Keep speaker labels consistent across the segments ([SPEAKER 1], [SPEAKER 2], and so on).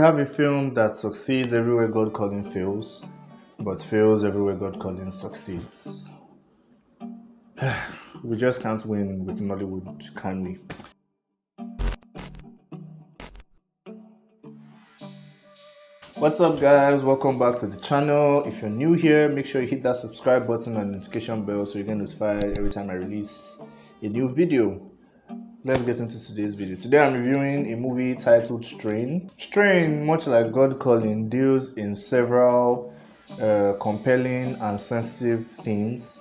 [SPEAKER 1] have a film that succeeds everywhere God calling fails, but fails everywhere God calling succeeds. We just can't win with Nollywood, can we? What's up, guys? Welcome back to the channel. If you're new here, make sure you hit that subscribe button and notification bell so you get notified every time I release a new video. Let's get into today's video. Today I'm reviewing a movie titled Strain. Strain, much like God Calling, deals in several compelling and sensitive themes.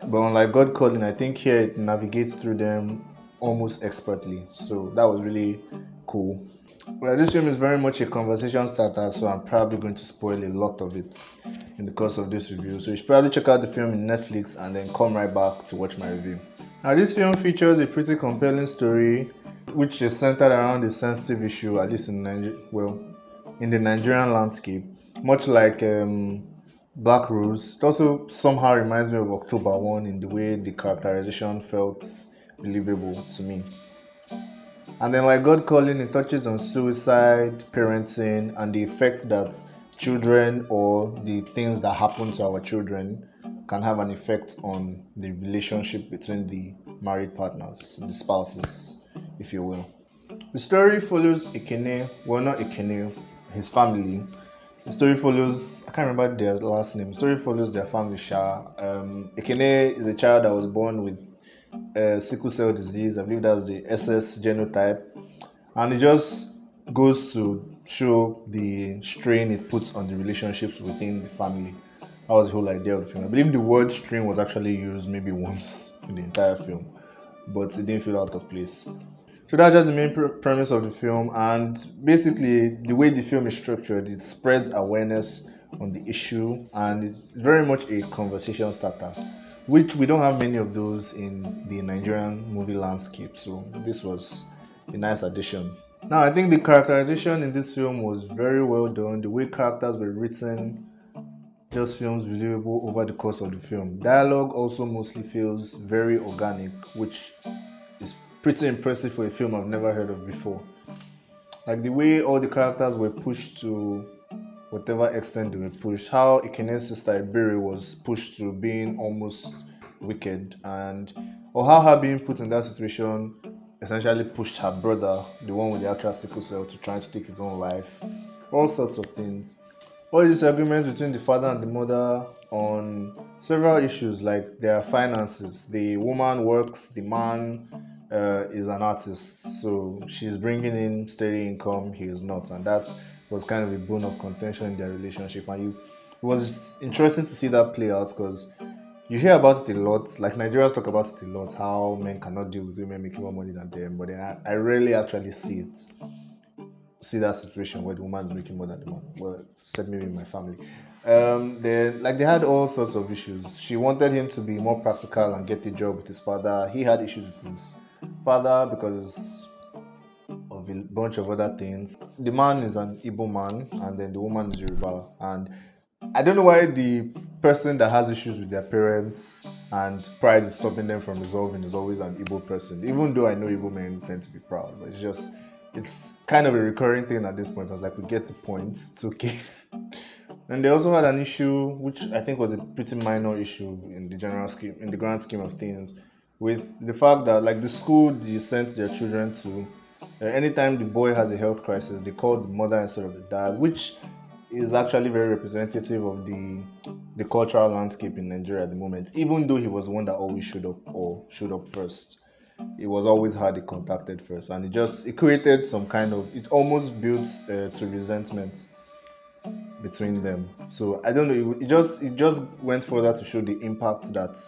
[SPEAKER 1] But unlike God Calling, I think here it navigates through them almost expertly. So that was really cool. Well, this film is very much a conversation starter, so I'm probably going to spoil a lot of it in the course of this review. So you should probably check out the film in Netflix and then come right back to watch my review. Now, this film features a pretty compelling story, which is centered around a sensitive issue, at least in the Nigerian landscape, much like Black Rose. It also somehow reminds me of October 1 in the way the characterization felt believable to me. And then, like God Calling, it touches on suicide, parenting, and the effect that children or the things that happen to our children can have an effect on the relationship between the married partners, the spouses, if you will. The story follows Ekeng, well, not Ekeng, his family. The story follows, I can't remember their last name. The story follows their family, Sha. Ekeng is a child that was born with sickle cell disease. I believe that's the SS genotype, and it just goes to show the strain it puts on the relationships within the family. That was the whole idea of the film. I believe the word strain was actually used maybe once in the entire film, but it didn't feel out of place. So that's just the main premise of the film, and basically the way the film is structured, it spreads awareness on the issue, and it's very much a conversation starter, which we don't have many of those in the Nigerian movie landscape. So this was a nice addition. Now, I think the characterization in this film was very well done. The way characters were written just feels believable over the course of the film. Dialogue also mostly feels very organic, which is pretty impressive for a film I've never heard of before. Like the way all the characters were pushed to whatever extent they were pushed, how Ekenen's sister Ebere was pushed to being almost wicked, or how her being put in that situation essentially pushed her brother, the one with the actual sickle cell, to trying to take his own life. All sorts of things. All these arguments between the father and the mother on several issues like their finances. The woman works, the man is an artist, so she's bringing in steady income, he is not, and that was kind of a bone of contention in their relationship. And it was interesting to see that play out, because you hear about it a lot, like Nigerians talk about it a lot, how men cannot deal with women making more money than them, but then I rarely actually see that situation where the woman is making more than the man. Well, except maybe in my family. They had all sorts of issues. She wanted him to be more practical and get a job with his father. He had issues with his father because of a bunch of other things. The man is an Igbo man, and then the woman is Yoruba. And I don't know why the person that has issues with their parents and pride is stopping them from resolving is always an Igbo person. Even though I know Igbo men tend to be proud, but it's kind of a recurring thing at this point. I was like, we get the point, it's okay. And they also had an issue, which I think was a pretty minor issue in the grand scheme of things, with the fact that like the school they sent their children to, anytime the boy has a health crisis, they call the mother instead of the dad, which is actually very representative of the cultural landscape in Nigeria at the moment. Even though he was the one that always showed up first, it was always her they contacted first, and it created some kind of, it almost built to resentment between them. So I don't know, it just went further to show the impact that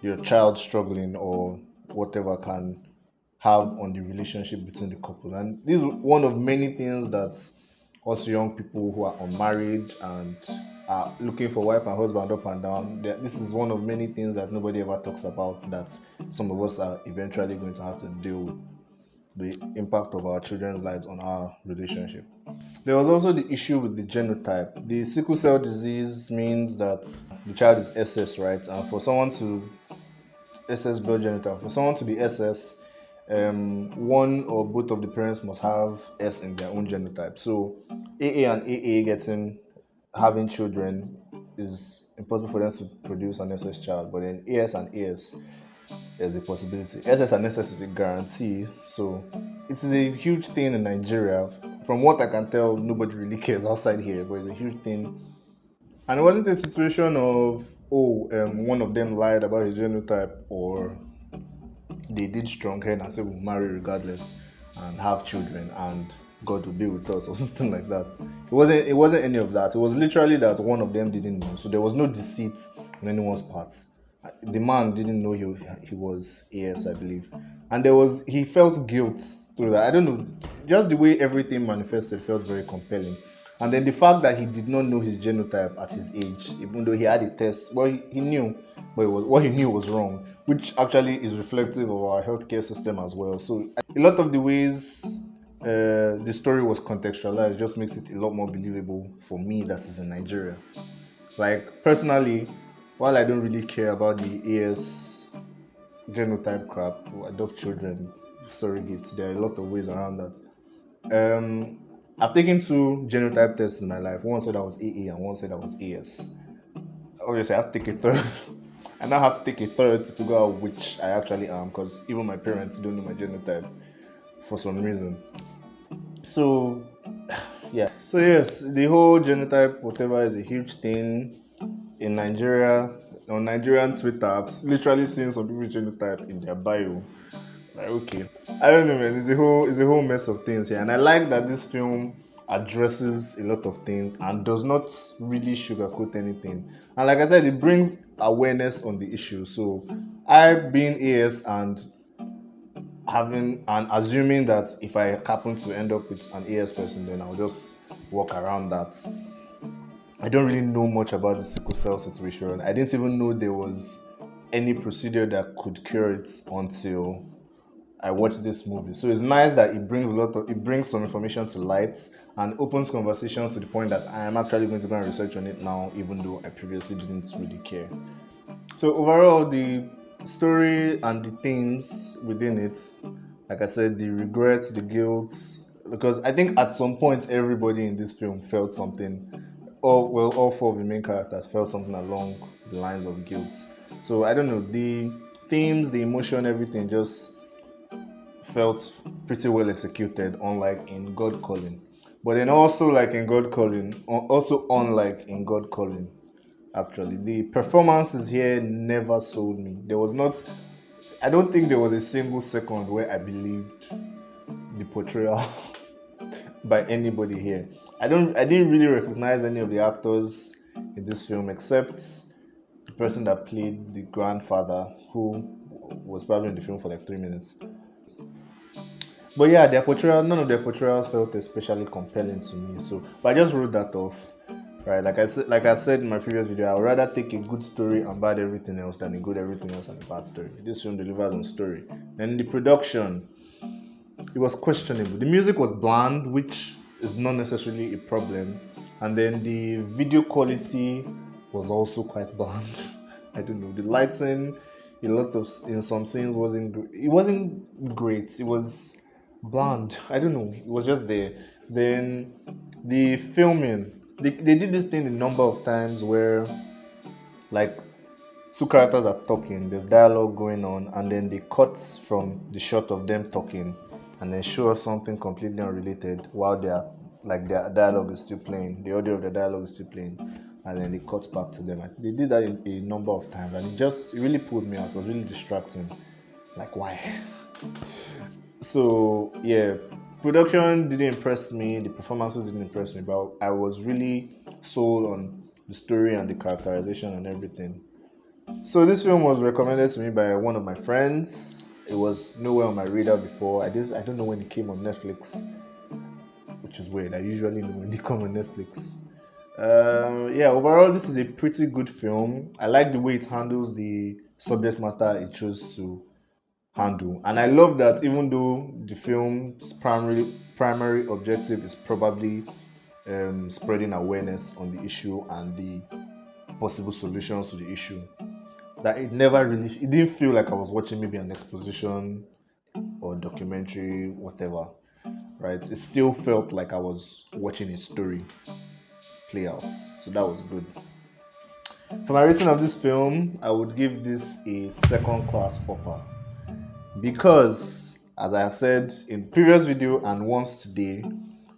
[SPEAKER 1] your child struggling or whatever can have on the relationship between the couple. And this is one of many things that us young people who are unmarried and are looking for wife and husband up and down, this is one of many things that nobody ever talks about, that some of us are eventually going to have to deal with, the impact of our children's lives on our relationship. There was also the issue with the genotype. The sickle cell disease means that the child is SS, right? And for someone to SS blood genotype, for someone to be SS, one or both of the parents must have S in their own genotype. So AA and AA having children is impossible for them to produce an SS child, but then AS and AS there's a possibility. SS and SS is a guarantee. So it is a huge thing in Nigeria. From what I can tell, nobody really cares outside here, but it's a huge thing. And it wasn't a situation of, one of them lied about his genotype, or they did strong head and said we'll marry regardless and have children and God will be with us or something like that. It wasn't any of that. It was literally that one of them didn't know. So there was no deceit on anyone's part. The man didn't know he was AS, I believe. And he felt guilt through that. I don't know. Just the way everything manifested felt very compelling. And then the fact that he did not know his genotype at his age, even though he had a test, well, he knew, but what he knew was wrong, which actually is reflective of our healthcare system as well. So a lot of the ways the story was contextualized just makes it a lot more believable for me that is in Nigeria. Like, personally, while I don't really care about the AS genotype crap, adopt children, surrogates, there are a lot of ways around that. I've taken 2 genotype tests in my life. One said I was AA and one said I was AS. Obviously, I have to take a third. I now have to take a third to figure out which I actually am, because even my parents don't know my genotype for some reason. So, yeah. So, yes, the whole genotype, whatever, is a huge thing in Nigeria. On Nigerian Twitter, I've literally seen some people genotype in their bio. Like, okay, I don't know, man. It's a whole mess of things here, and I like that this film addresses a lot of things and does not really sugarcoat anything. And like I said, it brings awareness on the issue. So I, being AS and assuming that if I happen to end up with an AS person, then I'll just walk around that. I don't really know much about the sickle cell situation. I didn't even know there was any procedure that could cure it until I watched this movie. So it's nice that it brings some information to light and opens conversations to the point that I am actually going to go and research on it now, even though I previously didn't really care. So overall, the story and the themes within it, like I said, the regrets, the guilt, because I think at some point everybody in this film felt something. All 4 of the main characters felt something along the lines of guilt. So I don't know, the themes, the emotion, everything just felt pretty well executed, unlike in God Calling. But then also unlike in God Calling, actually. The performances here never sold me. I don't think there was a single second where I believed the portrayal by anybody here. I didn't really recognize any of the actors in this film except the person that played the grandfather, who was probably in the film for like 3 minutes. But yeah, none of their portrayals felt especially compelling to me. But I just wrote that off, right? Like I've said in my previous video, I would rather take a good story and bad everything else than a good everything else and a bad story. This film delivers on story. And the production, it was questionable. The music was bland, which is not necessarily a problem. And then the video quality was also quite bland. I don't know. The lighting, in some scenes wasn't great. It was bland. I don't know. It was just there. Then the filming, they did this thing a number of times where, like, 2 characters are talking, there's dialogue going on, and then they cut from the shot of them talking and then show us something completely unrelated while their dialogue is still playing, the audio of the dialogue is still playing, and then they cut back to them. They did that a number of times, and it really pulled me out. It was really distracting. Like, why? So yeah, production didn't impress me, the performances didn't impress me, but I was really sold on the story and the characterization and everything. So this film was recommended to me by one of my friends. It was nowhere on my radar before. I don't know when it came on Netflix, which is weird. I usually know when they come on Netflix. Overall, this is a pretty good film. I like the way it handles the subject matter it chose to handle, and I love that even though the film's primary objective is probably spreading awareness on the issue and the possible solutions to the issue, that it didn't feel like I was watching maybe an exposition or documentary, whatever, right? It still felt like I was watching a story play out. So that was good. For my rating of this film, I would give this a second class upper. Because, as I have said in previous video and once today,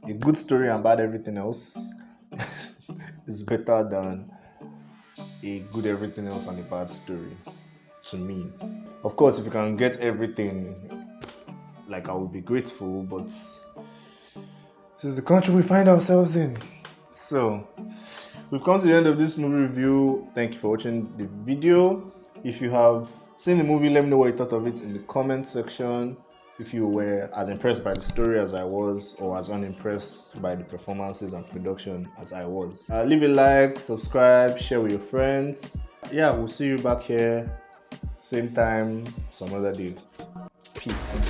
[SPEAKER 1] a good story and bad everything else is better than a good everything else and a bad story, to me. Of course, if you can get everything, like, I would be grateful, but this is the country we find ourselves in. So, we've come to the end of this movie review. Thank you for watching the video. If you have seen the movie, let me know what you thought of it in the comment section. If you were as impressed by the story as I was, or as unimpressed by the performances and production as I was. Leave a like, subscribe, share with your friends. Yeah, we'll see you back here, same time, some other day. Peace.